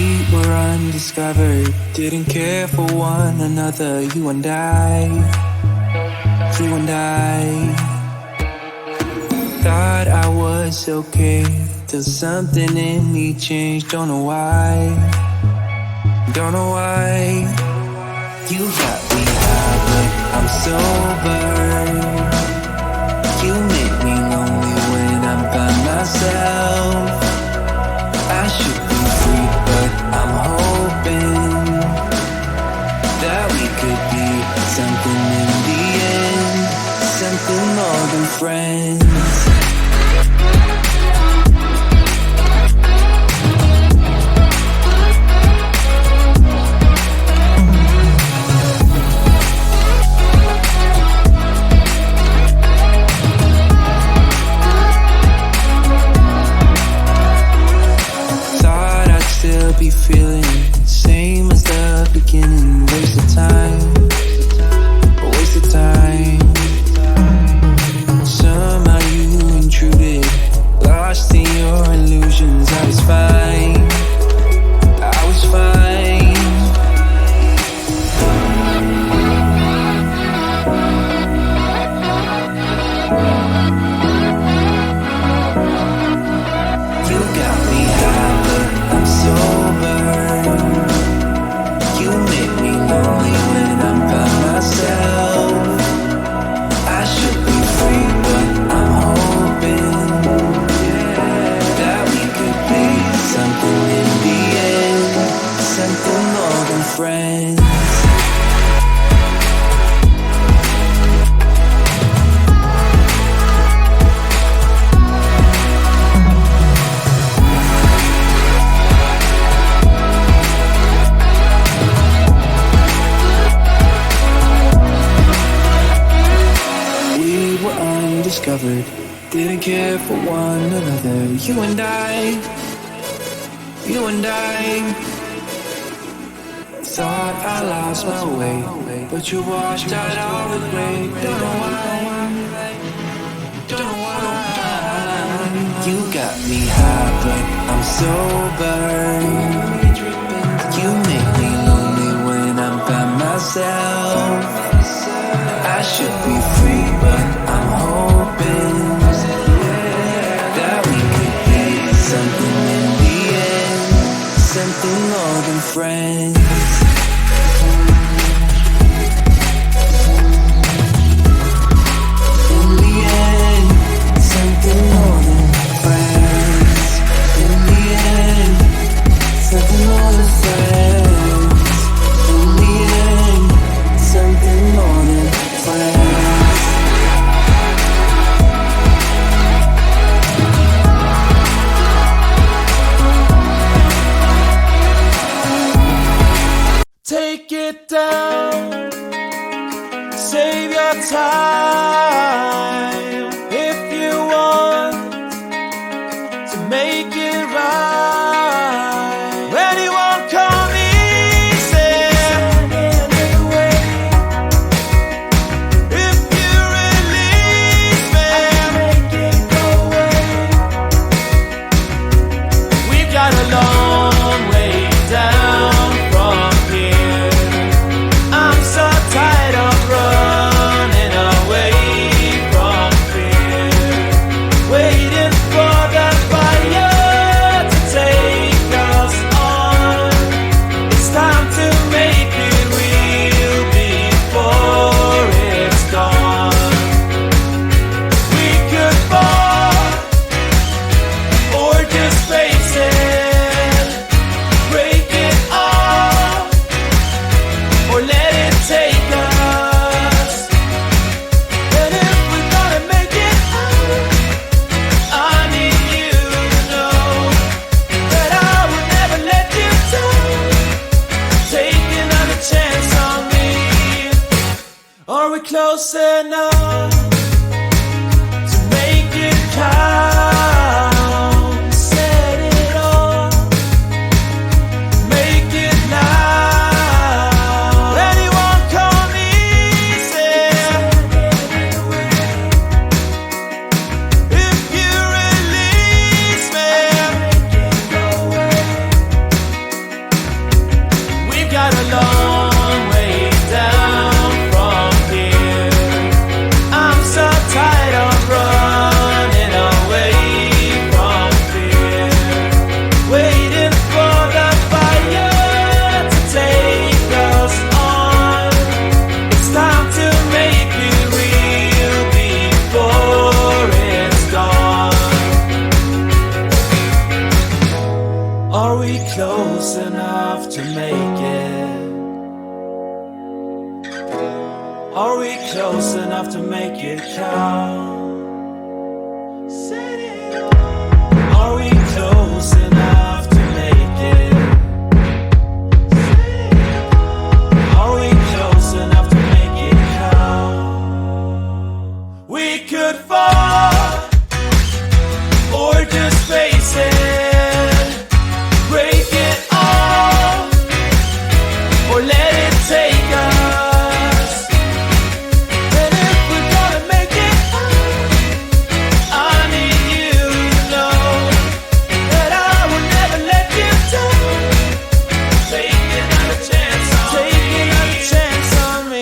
We were undiscovered, didn't care for one another. You and I, you and I. Thought I was okay till something in me changed. Don't know why, don't know why. You got me high, but I'm sober. You make me lonely when I'm by myself. I should be free, but I'm hoping that we could be something in the end, something more than friends. Be feeling same as the beginning. Waste of time, a waste of time. Somehow you intruded, lost in your illusions. I was fine, I was fine. You got me high, but I'm sober. You make me lonely when I'm by myself. I should be free, but I'm hoping that we could be something in the end, something more than friends. Discovered, didn't care for one another. You and I, you and I. Thought I lost my way, but you washed out all the gray. Don't know why, don't know why. You got me high, but I'm sober. You make me lonely when I'm by myself. I should be free, but I'm hoping that we could be something in the end, something more than friends. In the end, something more than friends. In the end, something more than friends. In the end, something more than friends. Take it down, save your time if you want to make it right. When you won't come easy, if you release me, make it go away. We've got a long way down from here. I'm so tired of running away from fear, waiting for the fire to take us on. It's time to make it real before it's gone. We could fall or just face it, break it off, or let it take us. And if we're gonna make it out, I need you to know that I will never let you down. Take another chance on me. Are we close enough to make it count? Set it off, make it loud. Anyone come easy, if you release me, Are we close enough to make it count? Are we close enough to make it? Are we close enough to make it count? We could fall, or just face it, break it all, or let it take us. And if we're gonna make it, I need you to know that I will never let you down. Take another chance on me. Take another chance on me.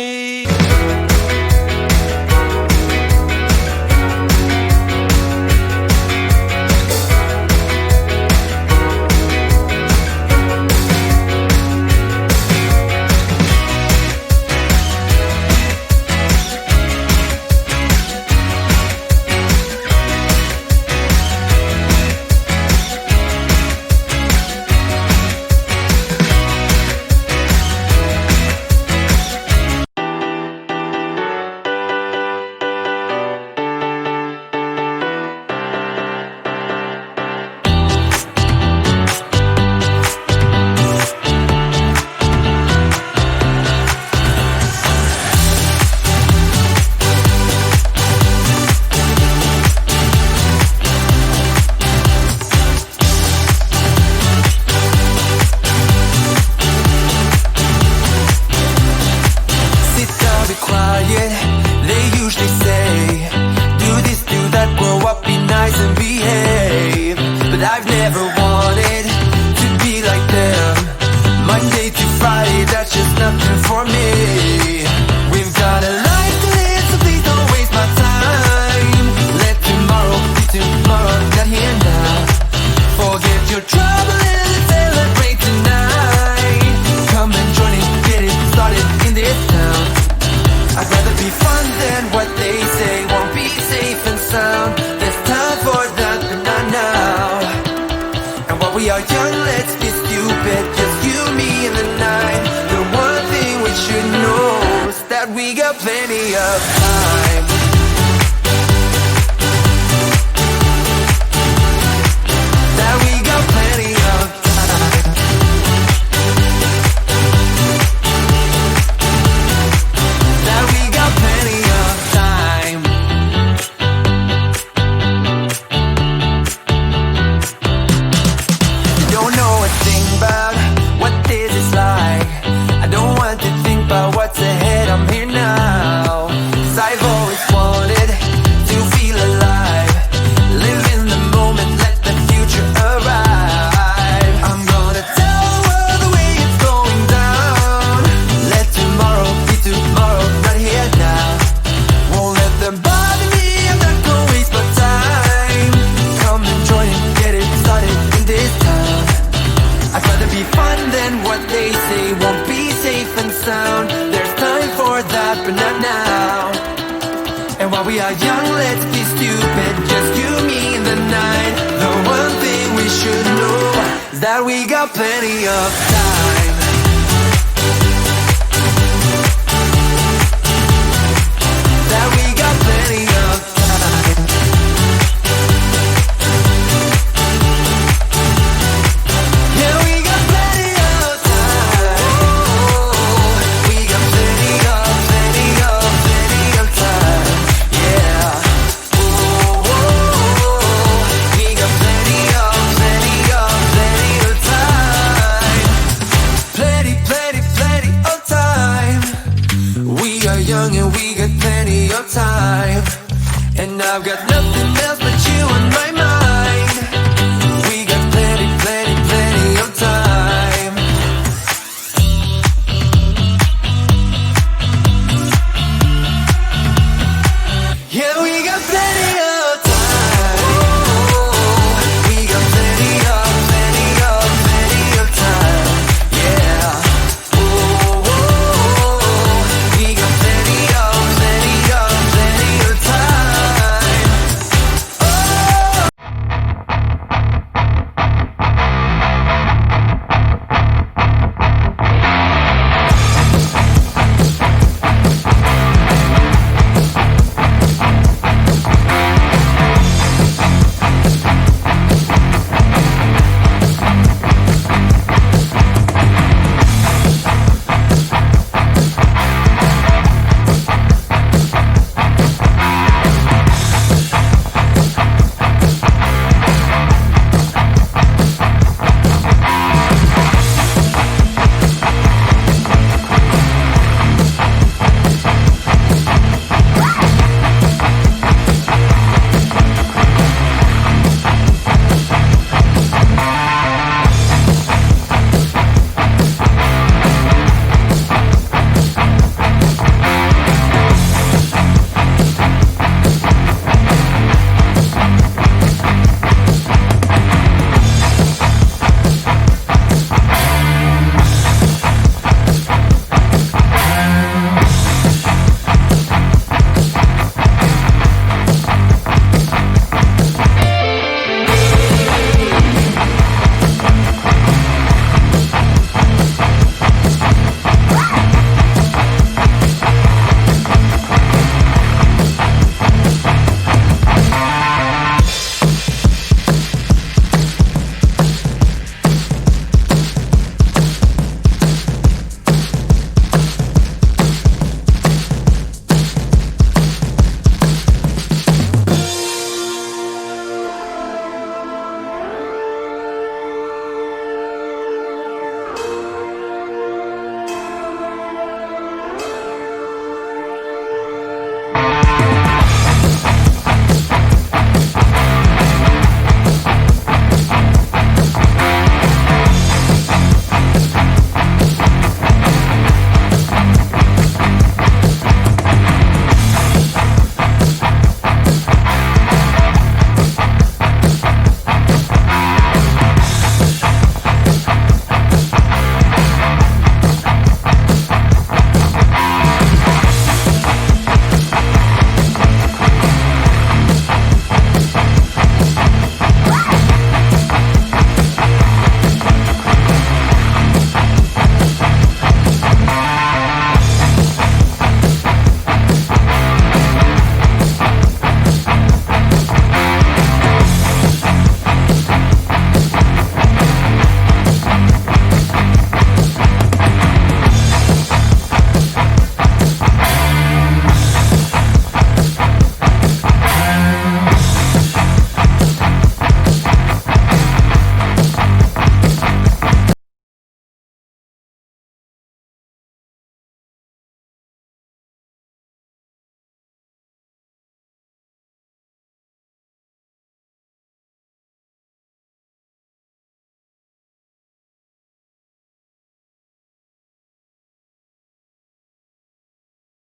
They usually say, do this, do that, grow up, be nice and behave. But I've never wanted to be like them. Monday to Friday, that's just nothing for me. We've got a life to live, so please don't waste my time. Let tomorrow be tomorrow, not here now. Forget your trouble and let's celebrate tonight. Come and join in, get it started in this town. I'd rather be fun than what they say won't be safe and sound. There's time for that, but not now. And while we are young, let's be stupid, just you, me, and the night. The one thing we should know is that we got plenty of time. That we got plenty of time. What's ahead, I'm here now. 'Cause I've always wanted to feel alive. Live in the moment, let the future arrive. I'm gonna tell the world the way it's going down. Let tomorrow be tomorrow, not here now. Won't let them bother me, I'm not gonna waste my time. Come and join and get it started in this town. I'd rather be fun than what they say won't be safe and sound. There's time for that, but not now. And while we are young, let's be stupid, just you, me, and the night. The one thing we should know is that we got plenty of time. That we got plenty of time. Yeah, we got plenty of time. We got plenty of time. Yeah. We got plenty of time. Plenty of time. We are young and we got plenty of time. And I've got nothing else but you on my mind.